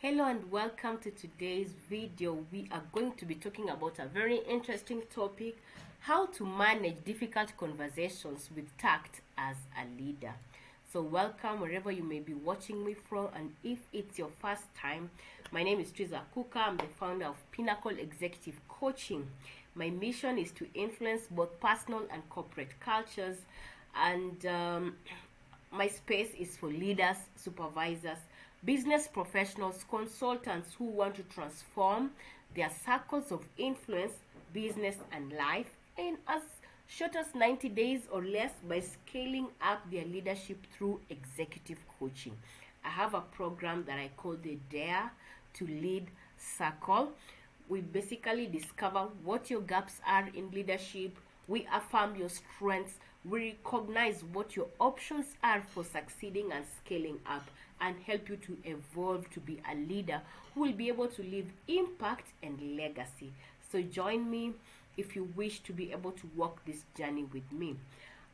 Hello and welcome to today's video. We are going to be talking about a very interesting topic: how to manage difficult conversations with tact as a leader. So welcome wherever you may be watching me from, and if it's your first time, my name is Triza Kuka. I'm the founder of Pinnacle Executive Coaching. My mission is to influence both personal and corporate cultures, and my space is for leaders, supervisors, business professionals, consultants who want to transform their circles of influence, business, and life in as short as 90 days or less by scaling up their leadership through executive coaching. I have a program that I call the Dare to Lead Circle. We basically discover what your gaps are in leadership. We affirm your strengths. We recognize what your options are for succeeding and scaling up, and help you to evolve to be a leader who will be able to leave impact and legacy. So join me if you wish to be able to walk this journey with me.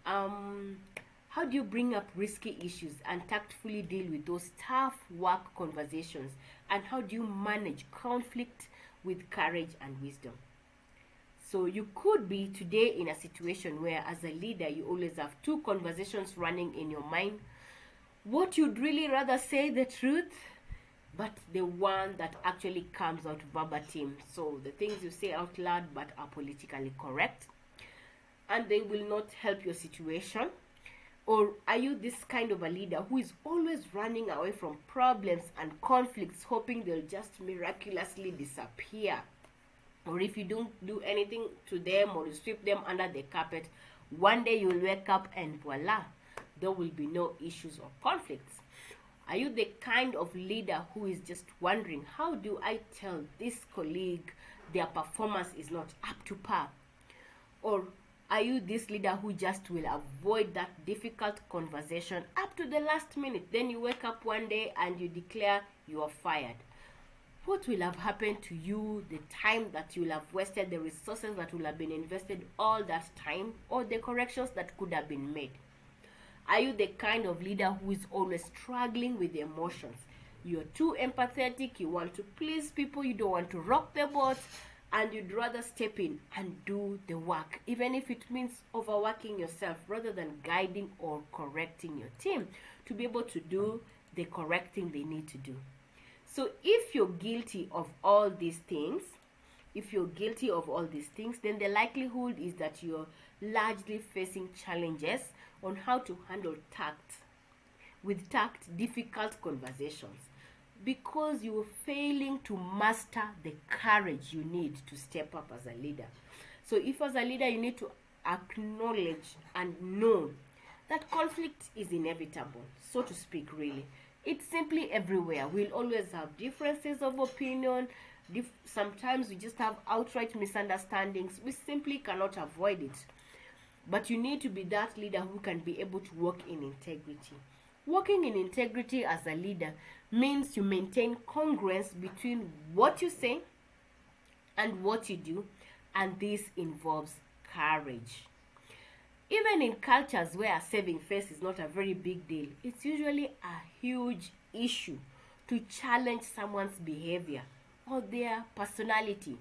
How do you bring up risky issues and tactfully deal with those tough work conversations? And how do you manage conflict with courage and wisdom? So you could be today in a situation where, as a leader, you always have two conversations running in your mind. What you'd really rather say the truth, but the one that actually comes out verbatim. So the things you say out loud but are politically correct, and they will not help your situation. Or are you this kind of a leader who is always running away from problems and conflicts, hoping they'll just miraculously disappear? Or if you don't do anything to them or you sweep them under the carpet, one day you'll wake up and voila, there will be no issues or conflicts. Are you the kind of leader who is just wondering, how do I tell this colleague their performance is not up to par? Or are you this leader who just will avoid that difficult conversation up to the last minute? Then you wake up one day and you declare you are fired. What will have happened to you, the time that you will have wasted, the resources that will have been invested all that time, or the corrections that could have been made? Are you the kind of leader who is always struggling with emotions? You're too empathetic, you want to please people, you don't want to rock the boat, and you'd rather step in and do the work, even if it means overworking yourself rather than guiding or correcting your team to be able to do the correct thing they need to do. So if you're guilty of all these things, then the likelihood is that you're largely facing challenges on how to handle difficult conversations, because you're failing to master the courage you need to step up as a leader. So if as a leader you need to acknowledge and know that conflict is inevitable, so to speak, really. It's simply everywhere. We'll always have differences of opinion. Sometimes we just have outright misunderstandings. We simply cannot avoid it. But you need to be that leader who can be able to walk in integrity. Walking in integrity as a leader means you maintain congruence between what you say and what you do, and this involves courage. Even in cultures where saving face is not a very big deal, it's usually a huge issue to challenge someone's behavior or their personality.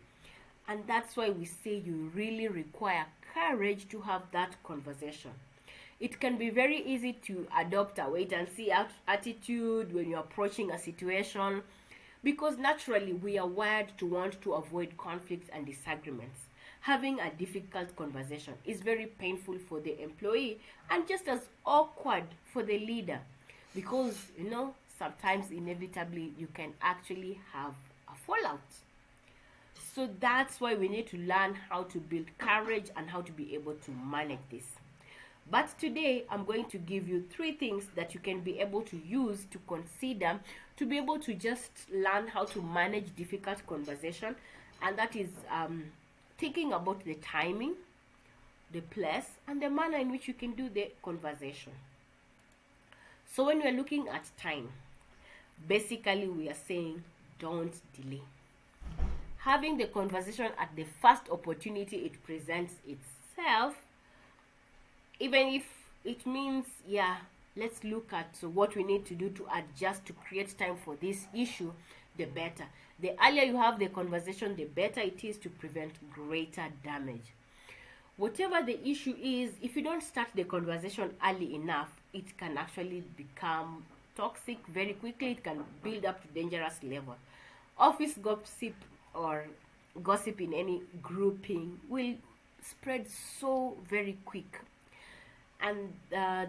And that's why we say you really require courage to have that conversation. It can be very easy to adopt a wait and see attitude when you're approaching a situation, because naturally we are wired to want to avoid conflicts and disagreements. Having a difficult conversation is very painful for the employee and just as awkward for the leader, because sometimes inevitably you can actually have a fallout. So that's why we need to learn how to build courage and how to be able to manage this. But today I'm going to give you 3 things that you can be able to use to consider to be able to just learn how to manage difficult conversation, and that is thinking about the timing, the place, and the manner in which you can do the conversation. So when we're looking at time, basically we are saying don't delay. Having the conversation at the first opportunity it presents itself, even if it means, let's look at what we need to do to adjust to create time for this issue, the better. The earlier you have the conversation, the better it is to prevent greater damage. Whatever the issue is, if you don't start the conversation early enough, it can actually become toxic very quickly. It can build up to dangerous level. Office gossip or gossip in any grouping will spread so very quick, and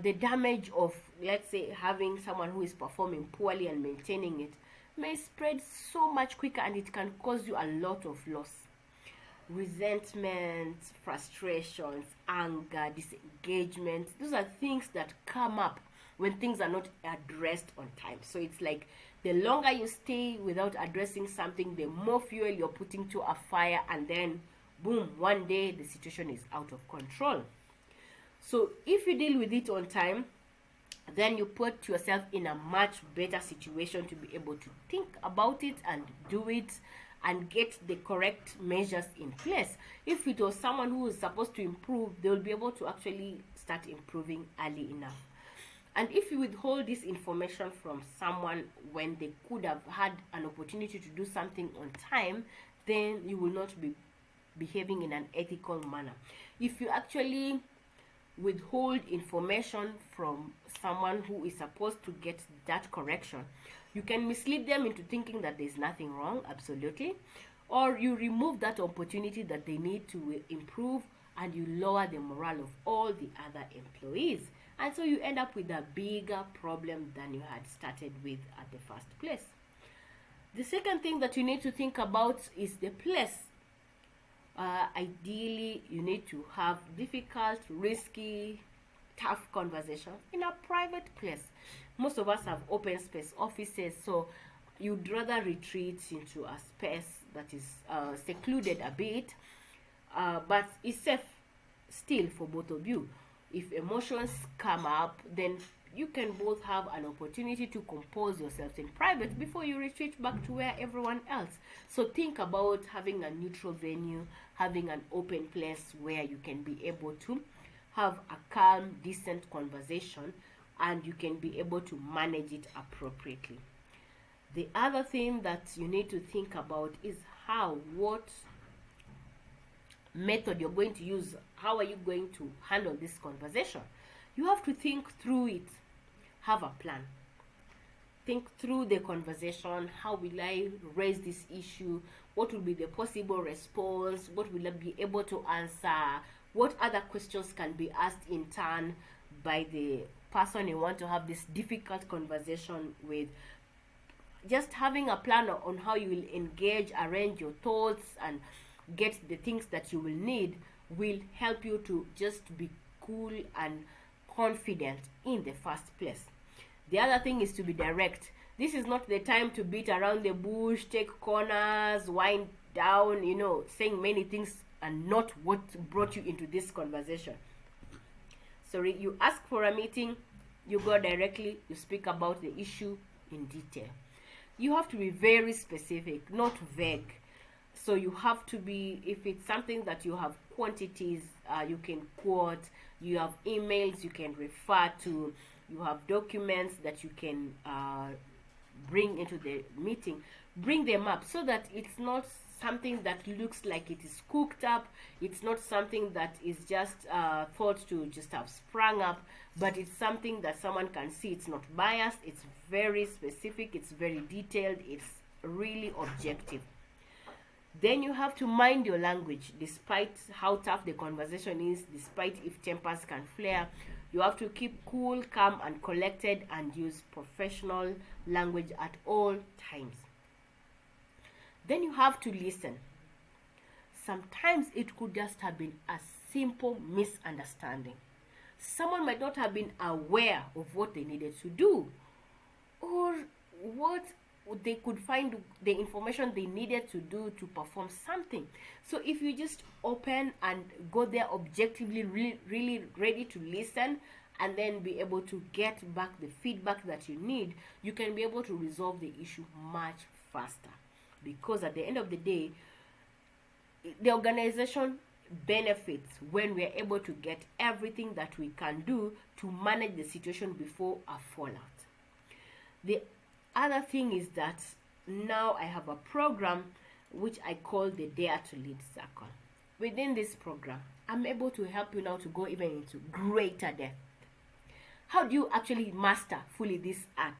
the damage of, let's say, having someone who is performing poorly and maintaining it may spread so much quicker, and it can cause you a lot of loss. Resentment, frustrations, anger, disengagement, those are things that come up when things are not addressed on time. So it's like the longer you stay without addressing something, the more fuel you're putting to a fire, and then boom, one day the situation is out of control. So if you deal with it on time, then you put yourself in a much better situation to be able to think about it and do it and get the correct measures in place. If it was someone who was supposed to improve, they will be able to actually start improving early enough. And if you withhold this information from someone when they could have had an opportunity to do something on time, then you will not be behaving in an ethical manner. If you actually withhold information from someone who is supposed to get that correction, you can mislead them into thinking that there's nothing wrong, absolutely, or you remove that opportunity that they need to improve, and you lower the morale of all the other employees, and so you end up with a bigger problem than you had started with at the first place. The second thing that you need to think about is the place. Ideally, you need to have difficult, risky, tough conversations in a private place. Most of us have open space offices, so you'd rather retreat into a space that is secluded a bit, but it's safe still for both of you. If emotions come up, then you can both have an opportunity to compose yourselves in private before you retreat back to where everyone else. So think about having a neutral venue, having an open place where you can be able to have a calm, decent conversation, and you can be able to manage it appropriately. The other thing that you need to think about is what method you're going to use. How are you going to handle this conversation? You have to think through it. Have a plan. Think through the conversation. How will I raise this issue? What will be the possible response? What will I be able to answer? What other questions can be asked in turn by the person you want to have this difficult conversation with? Just having a plan on how you will engage, arrange your thoughts, and get the things that you will need will help you to just be cool and confident in the first place. The other thing is to be direct. This is not the time to beat around the bush, take corners, wind down, saying many things and not what brought you into this conversation. Sorry, you ask for a meeting, you go directly, you speak about the issue in detail. You have to be very specific, not vague. So you have to be, if it's something that you have quantities, you can quote, you have emails you can refer to, you have documents that you can bring into the meeting, bring them up so that it's not something that looks like it is cooked up. It's not something that is just thought to just have sprung up, but it's something that someone can see. It's not biased, it's very specific, it's very detailed, it's really objective. Then you have to mind your language. Despite how tough the conversation is, despite if tempers can flare, you have to keep cool, calm, and collected, and use professional language at all times. Then you have to listen. Sometimes it could just have been a simple misunderstanding. Someone might not have been aware of what they needed to do, or what they could find the information they needed to do to perform something. So if you just open and go there objectively, really ready to listen, and then be able to get back the feedback that you need, you can be able to resolve the issue much faster. Because at the end of the day, the organization benefits when we are able to get everything that we can do to manage the situation before a fallout. The other thing is that now I have a program which I call the Dare to Lead Circle. Within this program, I'm able to help you now to go even into greater depth. How do you actually master fully this art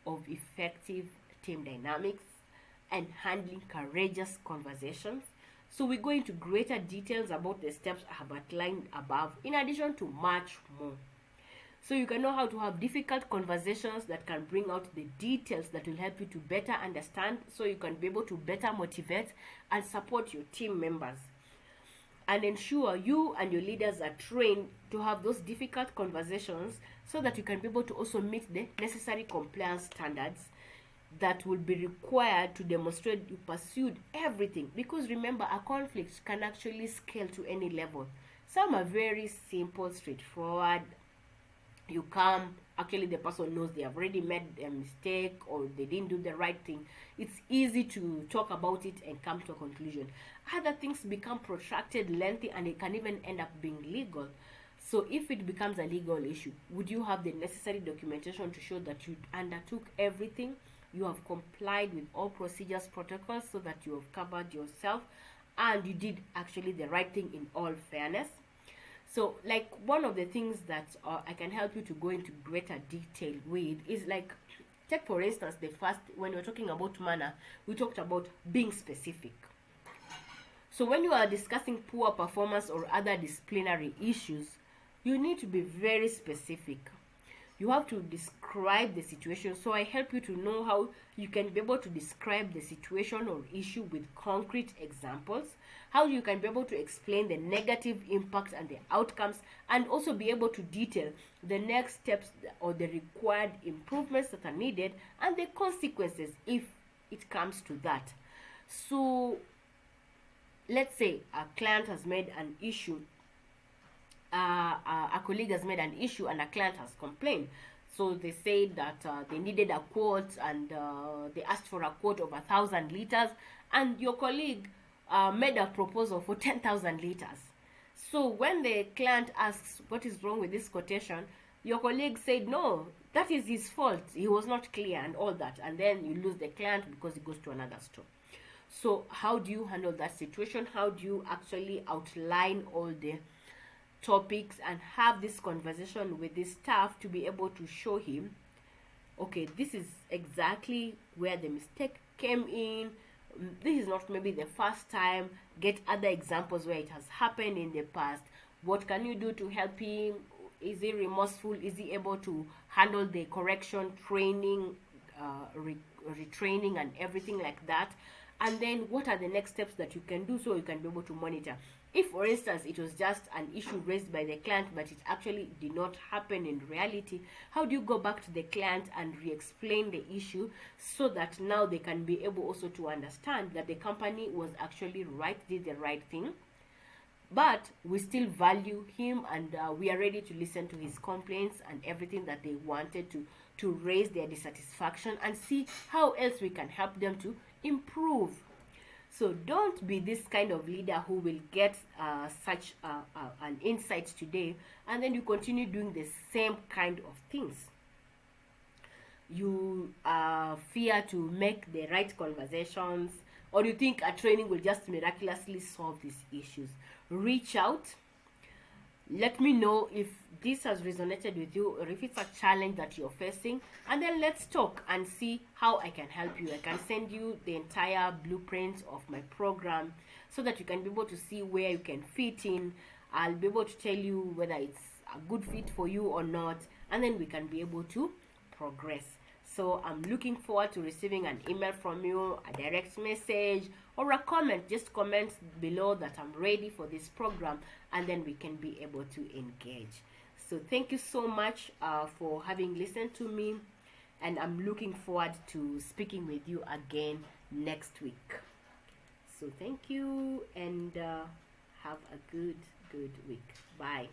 of effective team dynamics and handling courageous conversations? So we go into greater details about the steps I have outlined above, in addition to much more. So you can know how to have difficult conversations that can bring out the details that will help you to better understand, so you can be able to better motivate and support your team members, and ensure you and your leaders are trained to have those difficult conversations, so that you can be able to also meet the necessary compliance standards that will be required to demonstrate you pursued everything. Because remember, a conflict can actually scale to any level. Some are very simple, straightforward. You come, actually the person knows they have already made a mistake or they didn't do the right thing. It's easy to talk about it and come to a conclusion. Other things become protracted, lengthy, and it can even end up being legal. So if it becomes a legal issue, would you have the necessary documentation to show that you undertook everything, you have complied with all procedures, protocols, so that you have covered yourself and you did actually the right thing in all fairness? So like one of the things that I can help you to go into greater detail with is, like, take for instance the first, when we're talking about manner, we talked about being specific. So when you are discussing poor performance or other disciplinary issues, you need to be very specific. You have to describe the situation. So I help you to know how you can be able to describe the situation or issue with concrete examples, how you can be able to explain the negative impact and the outcomes, and also be able to detail the next steps or the required improvements that are needed and the consequences if it comes to that. So let's say a client has made an issue, a colleague has made an issue and a client has complained. So they said that they needed a quote, and they asked for a quote of 1,000 liters, and your colleague made a proposal for 10,000 liters. So when the client asks what is wrong with this quotation, your colleague said no, that is his fault, he was not clear and all that, and then you lose the client because he goes to another store. So how do you handle that situation? How do you actually outline all the topics and have this conversation with the staff to be able to show him, okay, this is exactly where the mistake came in, this is not maybe the first time, get other examples where it has happened in the past, what can you do to help him, is he remorseful, is he able to handle the correction, training, retraining and everything like that, and then what are the next steps that you can do so you can be able to monitor. If for instance it was just an issue raised by the client but it actually did not happen in reality, how do you go back to the client and re-explain the issue so that now they can be able also to understand that the company was actually right, did the right thing, but we still value him, and we are ready to listen to his complaints and everything that they wanted to raise their dissatisfaction and see how else we can help them to improve. So don't be this kind of leader who will get such an insight today and then you continue doing the same kind of things. You fear to make the right conversations, or you think a training will just miraculously solve these issues. Reach out. Let me know if this has resonated with you or if it's a challenge that you're facing, and then let's talk and see how I can help you. I can send you the entire blueprint of my program so that you can be able to see where you can fit in. I'll be able to tell you whether it's a good fit for you or not, and then we can be able to progress. So I'm looking forward to receiving an email from you, a direct message, or a comment. Just comment below that I'm ready for this program, and then we can be able to engage. So thank you so much for having listened to me, and I'm looking forward to speaking with you again next week. So thank you, and have a good week. Bye.